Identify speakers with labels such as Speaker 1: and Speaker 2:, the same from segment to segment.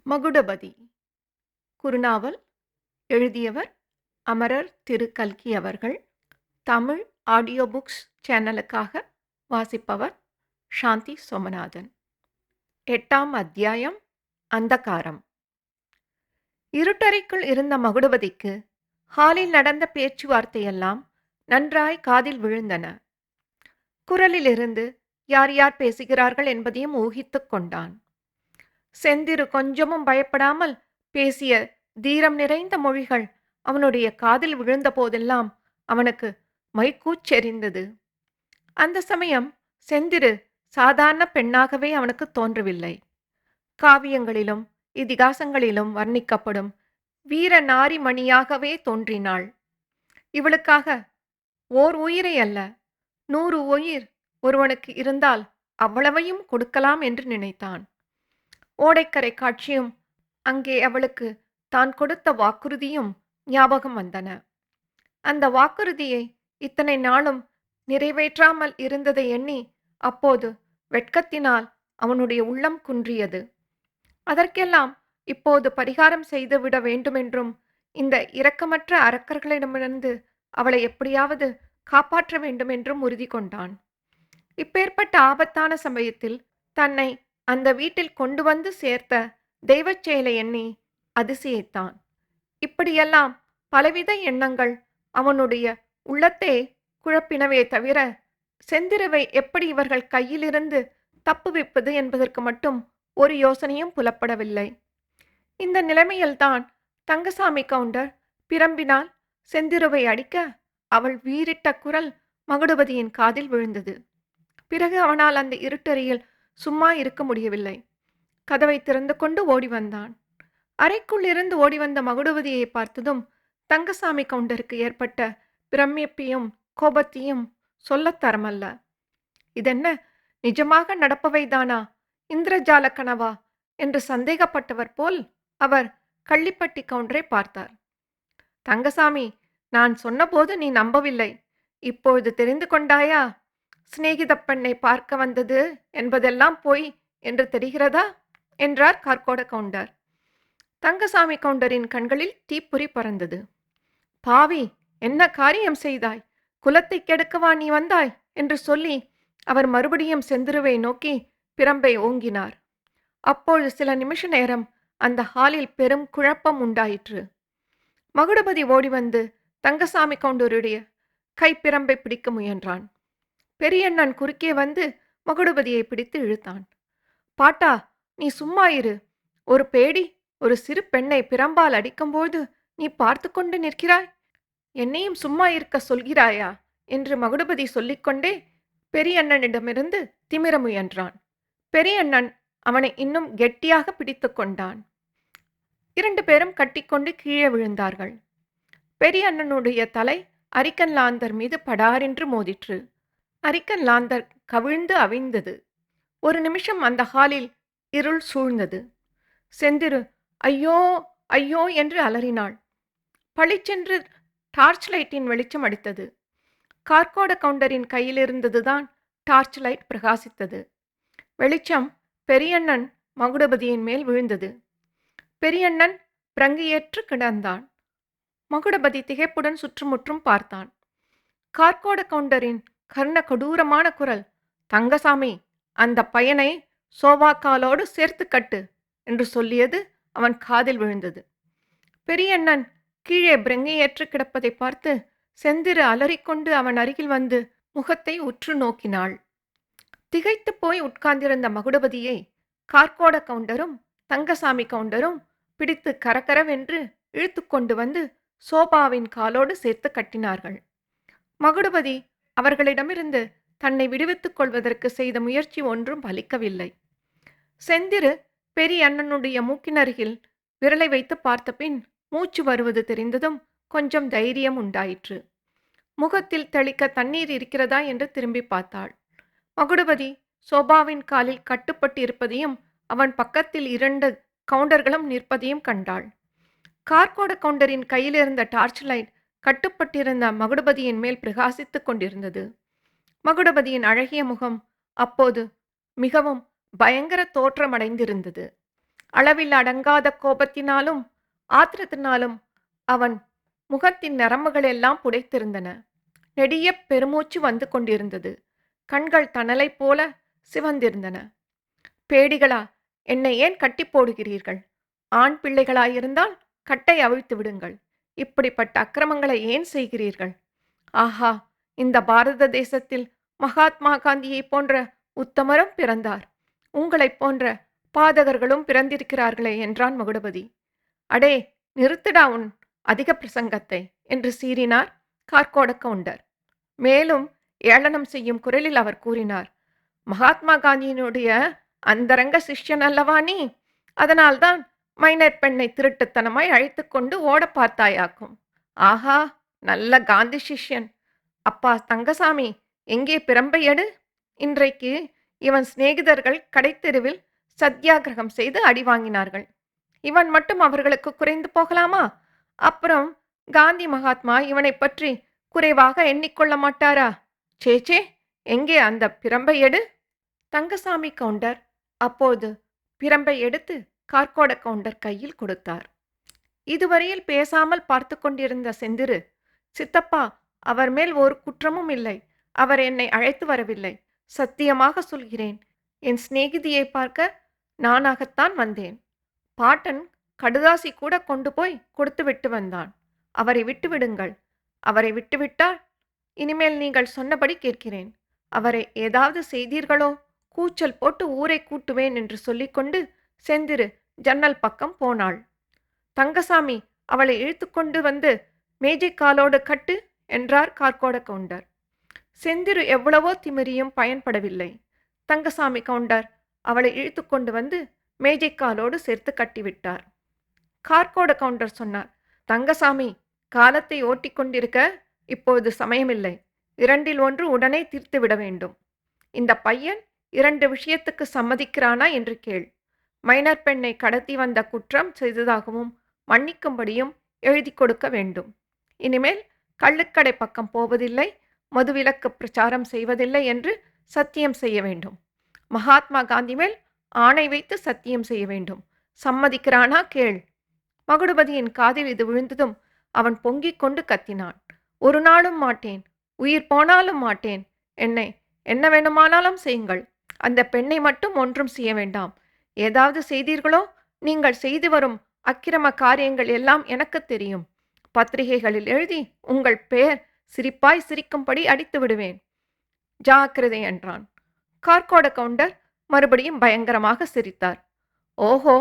Speaker 1: மகுடபதி குறுநாவல் எழுதியவர் அமரர் திரு கல்கி அவர்கள். தமிழ் ஆடியோ புக்ஸ் சேனலுக்காக வாசிப்பவர் சாந்தி சோமநாதன். 8ஆம் அத்தியாயம். அந்தகாரம். இருட்டறைக்குள் இருந்த மகுடபதிக்கு ஹாலில் நடந்த பேச்சுவார்த்தையெல்லாம் நன்றாய் காதில் விழுந்தன. குரலிலிருந்து யார் யார் பேசுகிறார்கள் என்பதையும் ஊகித்துக் கொண்டான். செந்திரு கொஞ்சமும் பயப்படாமல் பேசிய தீரம் நிறைந்த மொழிகள் அவனுடைய காதில் விழுந்த போதெல்லாம் அவனுக்கு மைக்கூச்செறிந்தது. அந்த சமயம் செந்திரு சாதாரண பெண்ணாகவே அவனுக்கு தோன்றவில்லை. காவியங்களிலும் இதிகாசங்களிலும் வர்ணிக்கப்படும் வீர நாரிமணியாகவே தோன்றினாள். இவளுக்காக ஓர் உயிரை அல்ல, 100 உயிர் ஒருவனுக்கு இருந்தால் அவ்வளவையும் கொடுக்கலாம் என்று நினைத்தான். ஓடைக்கரை காட்சியும் அங்கே அவளுக்கு தான் கொடுத்த வாக்குறுதியும் ஞாபகம் வந்தன. அந்த வாக்குறுதியை இத்தனை நாளும் நிறைவேற்றாமல் இருந்ததை எண்ணி அப்போது வெட்கத்தினால் அவனுடைய உள்ளம் குன்றியது. அதற்கெல்லாம் இப்போது பரிகாரம் செய்துவிட வேண்டுமென்றும் இந்த இரக்கமற்ற அரக்கர்களிடமிருந்து அவளை எப்படியாவது காப்பாற்ற வேண்டுமென்றும் உறுதி கொண்டான். இப்பேற்பட்ட ஆபத்தான சமயத்தில் தன்னை அந்த வீட்டில் கொண்டு வந்து சேர்த்த தெய்வச் செயலை எண்ணி அதிசயித்தான். இப்படியெல்லாம் பலவித எண்ணங்கள் அவனுடைய உள்ளத்தை குழப்பினவே தவிர செந்திருவை எப்படி இவர்கள் கையிலிருந்து தப்புவிப்பது என்பதற்கு மட்டும் ஒரு யோசனையும் புலப்படவில்லை. இந்த நிலைமையில்தான் தங்கசாமி கவுண்டர் பிரம்பினால் செந்திருவை அடிக்க அவள் வீறிட்ட குரல் மகுடபதியின் காதில் விழுந்தது. பிறகு அவனால் அந்த இருட்டறையில் சும்மா இருக்க முடியவில்லை. கதவை திறந்து கொண்டு ஓடி வந்தான். அறைக்குள் இருந்து ஓடி வந்த மகுடபதியை பார்த்ததும் தங்கசாமி கவுண்டருக்கு ஏற்பட்ட பிரமிப்பையும் கோபத்தையும் சொல்லத்தரமல்ல. இதென்ன, நிஜமாக நடப்பவைதானா, இந்திரஜால கனவா என்று சந்தேகப்பட்டவர் போல் அவர் கள்ளிப்பட்டி கவுண்டரை பார்த்தார். தங்கசாமி, நான் சொன்னபோது நீ நம்பவில்லை. இப்பொழுது தெரிந்து கொண்டாயா? சிநேகித பெண்ணை பார்க்க வந்தது என்பதெல்லாம் போய் என்று தெரிகிறதா என்றார் கார்கோட கவுண்டர். தங்கசாமி கவுண்டரின் கண்களில் தீப்பொறி பறந்தது. பாவி, என்ன காரியம் செய்தாய்? குலத்தை கெடுக்கவா நீ வந்தாய் என்று சொல்லி அவர் மறுபடியும் செந்திருவை நோக்கி பிரம்பை ஓங்கினார். அப்பொழுது சில நிமிஷ நேரம் அந்த ஹாலில் பெரும் குழப்பம் உண்டாயிற்று. மகுடபதி ஓடி வந்து தங்கசாமி கவுண்டருடைய கைப்பிரம்பை பிடிக்க முயன்றான். பெரியண்ணன் குறுக்கே வந்து மகுடபதியை பிடித்து இழுத்தான். பாட்டா, நீ சும்மா இரு. ஒரு பேடி ஒரு சிறு பெண்ணை பிரம்பால் அடிக்கும்போது நீ பார்த்து கொண்டு நிற்கிறாய். என்னையும் சும்மா இருக்க சொல்கிறாயா என்று மகுடபதி சொல்லிக்கொண்டே பெரியண்ணனிடமிருந்து திமிர முயன்றான். பெரியண்ணன் அவனை இன்னும் கெட்டியாக பிடித்து கொண்டான். 2 பேரும் கட்டிக்கொண்டு கீழே விழுந்தார்கள். பெரியண்ணனுடைய தலை அரிக்கன் லாந்தர் மீது படாரென்று மோதிற்று. அரிக்கன் லாந்தர் கவிழ்ந்து அவிழ்ந்தது. ஒரு நிமிஷம் அந்த ஹாலில் இருள் சூழ்ந்தது. செந்திரு ஐயோ ஐயோ என்று அலறினாள். பளிச்சென்று டார்ச் லைட்டின் வெளிச்சம் அடித்தது. கார்கோட கவுண்டரின் கையிலிருந்ததுதான் டார்ச் லைட் பிரகாசித்தது. வெளிச்சம் பெரியண்ணன் மகுடபதியின் மேல் விழுந்தது. பெரியண்ணன் பிரங்கையேற்று கிடந்தான். மகுடபதி திகைப்புடன் சுற்றுமுற்றும் பார்த்தான். கார்கோட கவுண்டரின் கர்ண கொடூரமான குரல், தங்கசாமி, அந்த பையனை சோவாக்காலோடு சேர்த்து கட்டு என்று சொல்லியது அவன் காதில் விழுந்தது. பெரியண்ணன் கீழே பிரங்கையேற்று கிடப்பதை பார்த்து செந்திரு அலறிக்கொண்டு அவன் அருகில் வந்து முகத்தை உற்று நோக்கினாள். திகைத்து போய் உட்கார்ந்திருந்த மகுடபதியை கார்கோட கவுண்டரும் தங்கசாமி கவுண்டரும் பிடித்து கரகரவென்று இழுத்து கொண்டு வந்து சோபாவின் காலோடு சேர்த்து கட்டினார்கள். மகுடபதி அவர்களிடமிருந்து தன்னை விடுவித்துக் கொள்வதற்கு செய்த முயற்சி ஒன்றும் பலிக்கவில்லை. செந்திரு பெரிய அண்ணனுடைய மூக்கினருகில் விரலை வைத்து பார்த்த பின் மூச்சு வருவது தெரிந்ததும் கொஞ்சம் தைரியம் உண்டாயிற்று. முகத்தில் தெளிக்க தண்ணீர் இருக்கிறதா என்று திரும்பி பார்த்தாள். மகுடபதி சோபாவின் காலில் கட்டுப்பட்டு இருப்பதையும் அவன் பக்கத்தில் 2 கவுண்டர்களும் நிற்பதையும் கண்டாள். கார்கோட கவுண்டரின் கையிலிருந்த டார்ச் லைட் கட்டுப்பட்டிருந்த மகுடபதியின் மேல் பிரகாசித்துக் கொண்டிருந்தது. மகுடபதியின் அழகிய முகம் அப்போது மிகவும் பயங்கர தோற்றமடைந்திருந்தது. அளவில் அடங்காத கோபத்தினாலும் ஆத்திரத்தினாலும் அவன் முகத்தின் நரம்புகள் எல்லாம் புடைத்திருந்தன. நெடிய பெருமூச்சு வந்து கொண்டிருந்தது. கண்கள் தணலைப் போல சிவந்திருந்தன. பேடிகளா, என்னை ஏன் கட்டி போடுகிறீர்கள்? ஆண் பிள்ளைகளாயிருந்தால் கட்டை அவிழ்த்து விடுங்கள். இப்படிப்பட்ட அக்கிரமங்களை ஏன் செய்கிறீர்கள்? ஆஹா, இந்த பாரத தேசத்தில் மகாத்மா காந்தியைப் போன்ற உத்தமரும் பிறந்தார். உங்களைப் போன்ற பாதகர்களும் பிறந்திருக்கிறார்களே என்றான் மகுடபதி. அடே, நிறுத்துடா உன் அதிக பிரசங்கத்தை என்று சீறினார் கார்க்கோட கவுண்டர். மேலும் ஏளனம் செய்யும் குரலில் அவர் கூறினார், மகாத்மா காந்தியினுடைய அந்தரங்க சிஷ்யன் அல்லவா நீ? அதனால்தான் மைனர் பெண்ணை திருட்டுத்தனமாய் அழைத்து கொண்டு ஓட பார்த்தாயாக்கும். ஆஹா, நல்ல காந்தி சிஷ்யன். அப்பா தங்கசாமி, எங்கே பிரம்பை எடு. இன்றைக்கு இவன் சிநேகிதர்கள் கடைத்தெருவில் சத்தியாகிரகம் செய்து அடி வாங்கினார்கள். இவன் மட்டும் அவர்களுக்கு குறைந்து போகலாமா? அப்புறம் காந்தி மகாத்மா இவனை பற்றி குறைவாக எண்ணிக்கொள்ள மாட்டாரா? சேச்சே, எங்கே அந்த பிரம்பை எடு. தங்கசாமி கவுண்டர் அப்போது பிரம்பை எடுத்து கார்க்கோட கவுண்டர் கையில் கொடுத்தார். இதுவரையில் பேசாமல் பார்த்து கொண்டிருந்த செந்திரு, சித்தப்பா, அவர் மேல் ஒரு குற்றமும் இல்லை. அவர் என்னை அழைத்து வரவில்லை. சத்தியமாக சொல்கிறேன். என் சிநேகிதியை பார்க்க நானாகத்தான் வந்தேன். பாட்டன் கடுதாசி கூட கொண்டு போய் கொடுத்து விட்டு வந்தான். அவரை விட்டுவிடுங்கள். அவரை விட்டுவிட்டால் இனிமேல் நீங்கள் சொன்னபடி கேட்கிறேன். அவரை ஏதாவது செய்தீர்களோ கூச்சல் போட்டு ஊரை கூட்டுவேன் என்று சொல்லிக்கொண்டு செந்திரு ஜன்னல் பக்கம் போனாள். தங்கசாமி, அவளை இழுத்து கொண்டு வந்து மேஜைக்காலோடு கட்டு என்றார் கார்க்கோட கவுண்டர். செந்திரு எவ்வளவோ திமிரியும் பயன்படவில்லை. தங்கசாமி கவுண்டர் அவளை இழுத்து கொண்டு வந்து மேஜைக்காலோடு சேர்த்து கட்டிவிட்டார். கார்க்கோட கவுண்டர் சொன்னார், தங்கசாமி, காலத்தை ஓட்டிக் கொண்டிருக்க இப்போது சமயமில்லை. இரண்டில் ஒன்று உடனே தீர்த்துவிட வேண்டும். இந்த பையன் 2 விஷயத்துக்கு சம்மதிக்கிறானா என்று கேள். மைனர் பெண்ணை கடத்தி வந்த குற்றம் செய்ததாகவும் மன்னிக்கும்படியும் எழுதி கொடுக்க வேண்டும். இனிமேல் கள்ளுக்கடை பக்கம் போவதில்லை, மதுவிலக்கு பிரச்சாரம் செய்வதில்லை என்று சத்தியம் செய்ய வேண்டும். மகாத்மா காந்தி மேல் ஆணை வைத்து சத்தியம் செய்ய வேண்டும். சம்மதிக்கிறானா கேள். மகுடபதியின் காதில் இது விழுந்ததும் அவன் பொங்கிக் கொண்டு கத்தினான். ஒரு நாளும் மாட்டேன், உயிர் போனாலும் மாட்டேன். என்னை என்ன வேணுமானாலும் செய்யுங்கள். அந்த பெண்ணை மட்டும் ஒன்றும் செய்ய வேண்டாம். ஏதாவது செய்தீர்களோ? நீங்கள் செய்து வரும் அக்கிரம காரியங்கள் எல்லாம் எனக்கு தெரியும். பத்திரிகைகளில் எழுதி உங்கள் பெயர் சிரிப்பாய் சிரிக்கும்படி அடித்து விடுவேன். ஜாக்கிரதை என்றான். கார்க்கோட கவுண்டர் மறுபடியும் பயங்கரமாக சிரித்தார். ஓஹோ,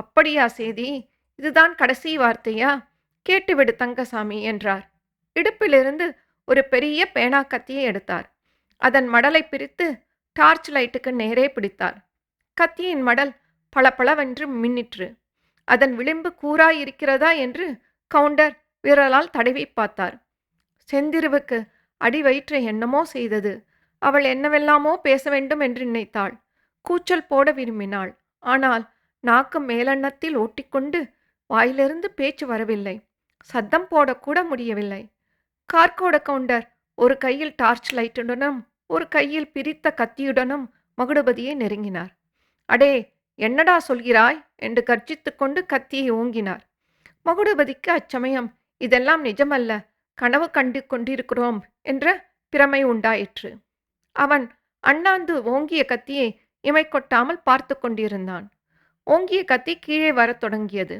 Speaker 1: அப்படியா செய்தி? இதுதான் கடைசி வார்த்தையா? கேட்டுவிடு தங்கசாமி என்றார். இடுப்பிலிருந்து ஒரு பெரிய பேனா கத்தியை எடுத்தார். அதன் மடலை பிரித்து டார்ச் லைட்டுக்கு நேரே பிடித்தார். கத்தியின் மடல் பளபளவென்று மின்னிற்று. அதன் விளிம்பு கூராயிருக்கிறதா என்று கவுண்டர் விரலால் தடவி பார்த்தார். செந்திருவுக்கு அடி வயிற்றை என்னமோ செய்தது. அவள் என்னவெல்லாமோ பேச வேண்டும் என்று நினைத்தாள். கூச்சல் போட விரும்பினாள். ஆனால் நாக்கு மேலெண்ணத்தில் ஓட்டிக்கொண்டு வாயிலிருந்து பேச்சு வரவில்லை. சத்தம் போடக்கூட முடியவில்லை. கார்க்கோட கவுண்டர் ஒரு கையில் டார்ச் லைட்டுடனும் ஒரு கையில் பிரித்த கத்தியுடனும் மகுடபதியை நெருங்கினார். அடே, என்னடா சொல்கிறாய் என்று கர்ஜித்து கொண்டு கத்தியை ஓங்கினார். மகுடபதிக்கு அச்சமயம் இதெல்லாம் நிஜமல்ல, கனவு கண்டு கொண்டிருக்கிறோம் என்ற பிரமை உண்டாயிற்று. அவன் அண்ணாந்து ஓங்கிய கத்தியை இமை கொட்டாமல் பார்த்து கொண்டிருந்தான். ஓங்கிய கத்தி கீழே வரத் தொடங்கியது.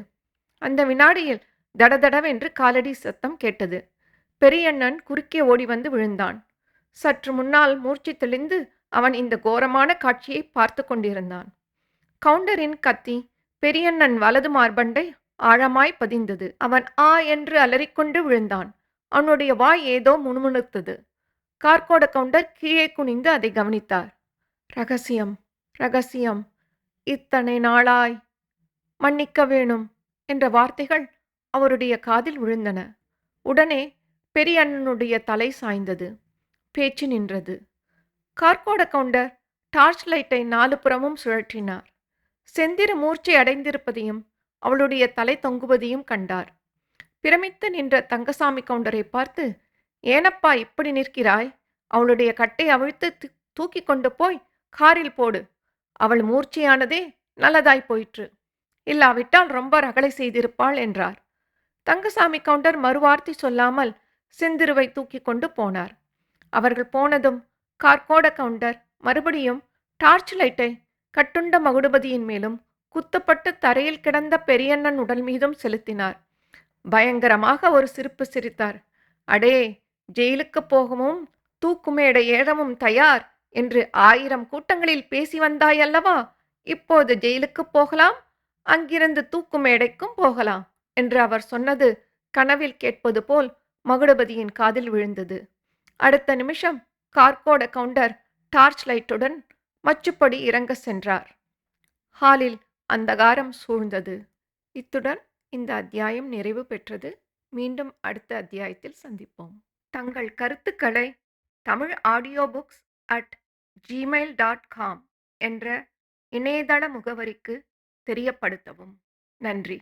Speaker 1: அந்த வினாடியில் தடதடவென்று காலடி சத்தம் கேட்டது. பெரியண்ணன் குறுக்கே ஓடி வந்து விழுந்தான். சற்று முன்னால் மூர்ச்சி தெளிந்து அவன் இந்த கோரமான காட்சியை பார்த்து கொண்டிருந்தான். கவுண்டரின் கத்தி பெரியண்ணன் வலது மார்பண்டை ஆழமாய் பதிந்தது. அவன் ஆ என்று அலறிக்கொண்டு விழுந்தான். அவனுடைய வாய் ஏதோ முணுமுணுத்தது. கார்க்கோட கவுண்டர் கீழே குனிந்து அதை கவனித்தார். ரகசியம், ரகசியம், இத்தனை நாளாய் மன்னிக்க வேணும் என்ற வார்த்தைகள் அவருடைய காதில் விழுந்தன. உடனே பெரியண்ணனுடைய தலை சாய்ந்தது. பேச்சு நின்றது. கார்க்கோட கவுண்டர் டார்ச் லைட்டை 4 புறமும் சுழற்றினார். செந்திரு மூர்ச்சை அடைந்திருப்பதையும் அவளுடைய தலை தொங்குவதையும் கண்டார். பிரமித்து நின்ற தங்கசாமி கவுண்டரை பார்த்து, ஏனப்பா இப்படி நிற்கிறாய்? அவளுடைய கட்டை அவிழ்த்து தூக்கி கொண்டு போய் காரில் போடு. அவள் மூர்ச்சையானதே நல்லதாய் போயிற்று. இல்லாவிட்டால் ரொம்ப ரகளை செய்திருப்பாள் என்றார். தங்கசாமி கவுண்டர் மறுவார்த்தை சொல்லாமல் செந்திருவை தூக்கிக் கொண்டு போனார். அவர்கள் போனதும் கார்கோட கவுண்டர் மறுபடியும் டார்ச் லைட்டை கட்டுண்ட மகுடபதியின் மேலும் குத்தப்பட்டு தரையில் கிடந்த பெரியண்ணன் உடல் மீதும் செலுத்தினார். பயங்கரமாக ஒரு சிரிப்பு சிரித்தார். அடே, ஜெயிலுக்கு போகவும் தூக்குமேடை ஏறவும் தயார் என்று 1000 கூட்டங்களில் பேசி வந்தாயல்லவா? இப்போது ஜெயிலுக்கு போகலாம், அங்கிருந்து தூக்கு மேடைக்கும் போகலாம் என்று அவர் சொன்னது கனவில் கேட்பது போல் மகுடபதியின் காதில் விழுந்தது. அடுத்த நிமிஷம் கார்கோட கவுண்டர் டார்ச் லைட்டுடன் மச்சுப்படி இறங்க சென்றார். ஹாலில் அந்தகாரம் சூழ்ந்தது. இத்துடன் இந்த அத்தியாயம் நிறைவு பெற்றது. மீண்டும் அடுத்த அத்தியாயத்தில் சந்திப்போம். தங்கள் கருத்துக்களை tamilaudiobooks@gmail.com என்ற இணையதள முகவரிக்கு தெரியப்படுத்தவும். நன்றி.